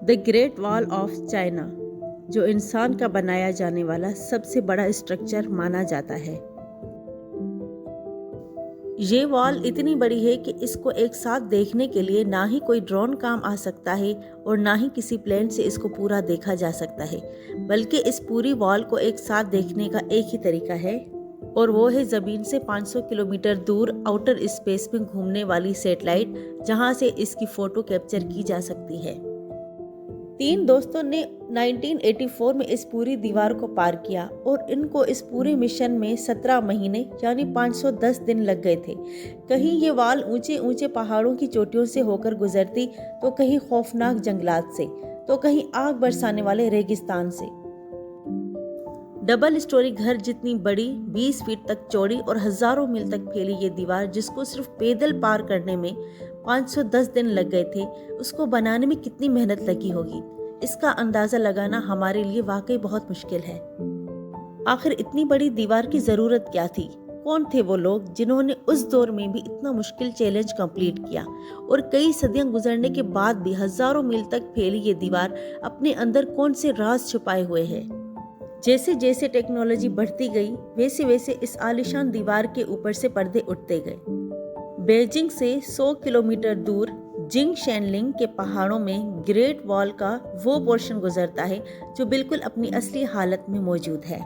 The great wall of China, जो इंसान का बनाया जाने वाला सबसे बड़ा स्ट्रक्चर माना जाता है। ये वॉल इतनी बड़ी है कि इसको एक साथ देखने के लिए ना ही कोई ड्रोन काम आ सकता है और ना ही किसी प्लेन से इसको पूरा देखा जा सकता है, बल्कि इस पूरी वॉल को एक साथ देखने का एक ही तरीका है और वो है ज़मीन से 500 किलोमीटर दूर आउटर स्पेस में घूमने वाली सैटेलाइट, जहां से इसकी फ़ोटो कैप्चर की जा सकती है। 3 दोस्तों ने 1984 में इस पूरी दीवार को पार किया और इनको इस पूरे मिशन में 17 महीने यानी 510 दिन लग गए थे। कहीं ये वॉल ऊंचे ऊंचे पहाड़ों की चोटियों से होकर गुजरती, तो कहीं खौफनाक जंगलात से, तो कहीं आग बरसाने वाले रेगिस्तान से। डबल स्टोरी घर जितनी बड़ी, 20 फीट तक चौड़ी और हजारों मील तक फैली ये दीवार, जिसको सिर्फ पैदल पार करने में 510 दिन लग गए थे, उसको बनाने में कितनी मेहनत लगी होगी, इसका अंदाजा लगाना हमारे लिए वाकई बहुत मुश्किल है। आखिर इतनी बड़ी दीवार की जरूरत क्या थी? कौन थे वो लोग जिन्होंने उस दौर में भी इतना मुश्किल चैलेंज कंप्लीट किया और कई सदियां गुजरने के बाद भी हजारों मील तक फैली ये दीवार अपने अंदर कौन से राज छुपाए हुए है? जैसे जैसे टेक्नोलॉजी बढ़ती गई, वैसे वैसे इस आलीशान दीवार के ऊपर से पर्दे उठते गए। बीजिंग से 100 किलोमीटर दूर जिंगशेनलिंग के पहाड़ों में ग्रेट वॉल का वो पोर्शन गुजरता है जो बिल्कुल अपनी असली हालत में मौजूद है।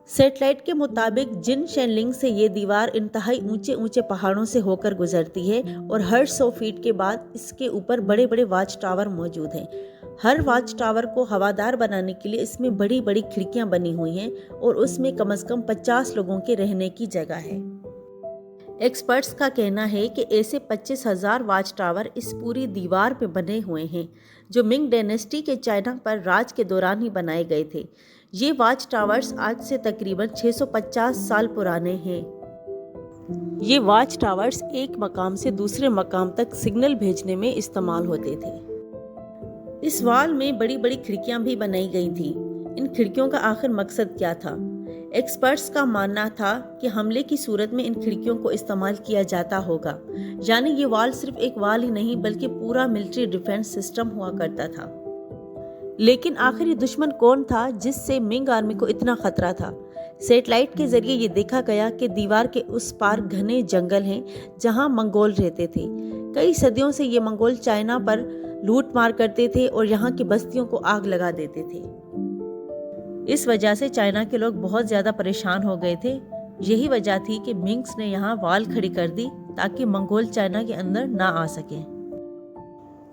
सैटेलाइट के मुताबिक जिंगशेनलिंग से ये दीवार इंतहाई ऊंचे ऊंचे पहाड़ों से होकर गुजरती है और हर 100 फीट के बाद इसके ऊपर बड़े बड़े वॉच टावर मौजूद हैं। हर वॉच टावर को हवादार बनाने के लिए इसमें बड़ी बड़ी खिड़कियां बनी हुई हैं और उसमें कम से कम 50 लोगों के रहने की जगह है। एक्सपर्ट्स का कहना है कि ऐसे 25,000 वॉच टावर इस पूरी दीवार पे बने हुए हैं, जो मिंग डायनेस्टी के चाइना पर राज के दौरान ही बनाए गए थे। ये वॉच टावर्स आज से तकरीबन 650 साल पुराने हैं। ये वॉच टावर्स एक मकाम से दूसरे मकाम तक सिग्नल भेजने में इस्तेमाल होते थे। इस वॉल में बड़ी बड़ी खिड़कियां भी बनाई गई थी। इन खिड़कियों का आखिर मकसद क्या था? एक्सपर्ट्स का मानना था कि हमले की सूरत में इन खिड़कियों को इस्तेमाल किया जाता होगा, यानी ये वॉल सिर्फ एक वॉल ही नहीं बल्कि पूरा मिलिट्री डिफेंस सिस्टम हुआ करता था। लेकिन आखिर ये दुश्मन कौन था जिससे मिंग आर्मी को इतना खतरा था? सैटेलाइट के जरिए ये देखा गया कि दीवार के उस पार घने जंगल हैं जहां मंगोल रहते थे। कई सदियों से ये मंगोल चाइना पर लूट मार करते थे और यहाँ की बस्तियों को आग लगा देते थे। इस वजह से चाइना के लोग बहुत ज्यादा परेशान हो गए थे। यही वजह थी कि मिंग्स ने यहाँ वॉल खड़ी कर दी ताकि मंगोल चाइना के अंदर ना आ सके।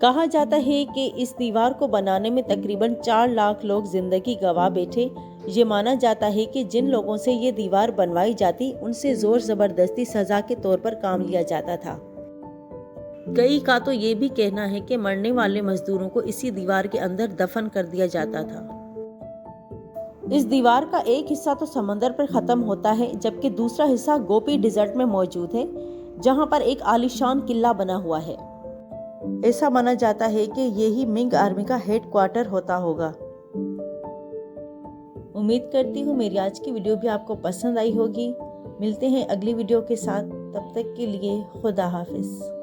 कहा जाता है कि इस दीवार को बनाने में तकरीबन 4 लाख लोग जिंदगी गंवा बैठे। ये माना जाता है कि जिन लोगों से ये दीवार बनवाई जाती, उनसे जोर जबरदस्ती सजा के तौर पर काम लिया जाता था। कई का तो ये भी कहना है कि मरने वाले मजदूरों को इसी दीवार के अंदर दफन कर दिया जाता था। इस दीवार का एक हिस्सा तो समंदर पर खत्म होता है, जबकि दूसरा हिस्सा गोपी डिजर्ट में मौजूद है, जहां पर एक आलीशान किला बना हुआ है। ऐसा माना जाता है कि यही मिंग आर्मी का हेडक्वार्टर होता होगा। उम्मीद करती हूँ मेरी आज की वीडियो भी आपको पसंद आई होगी। मिलते हैं अगली वीडियो के साथ, तब तक के लिए खुदा हाफिज।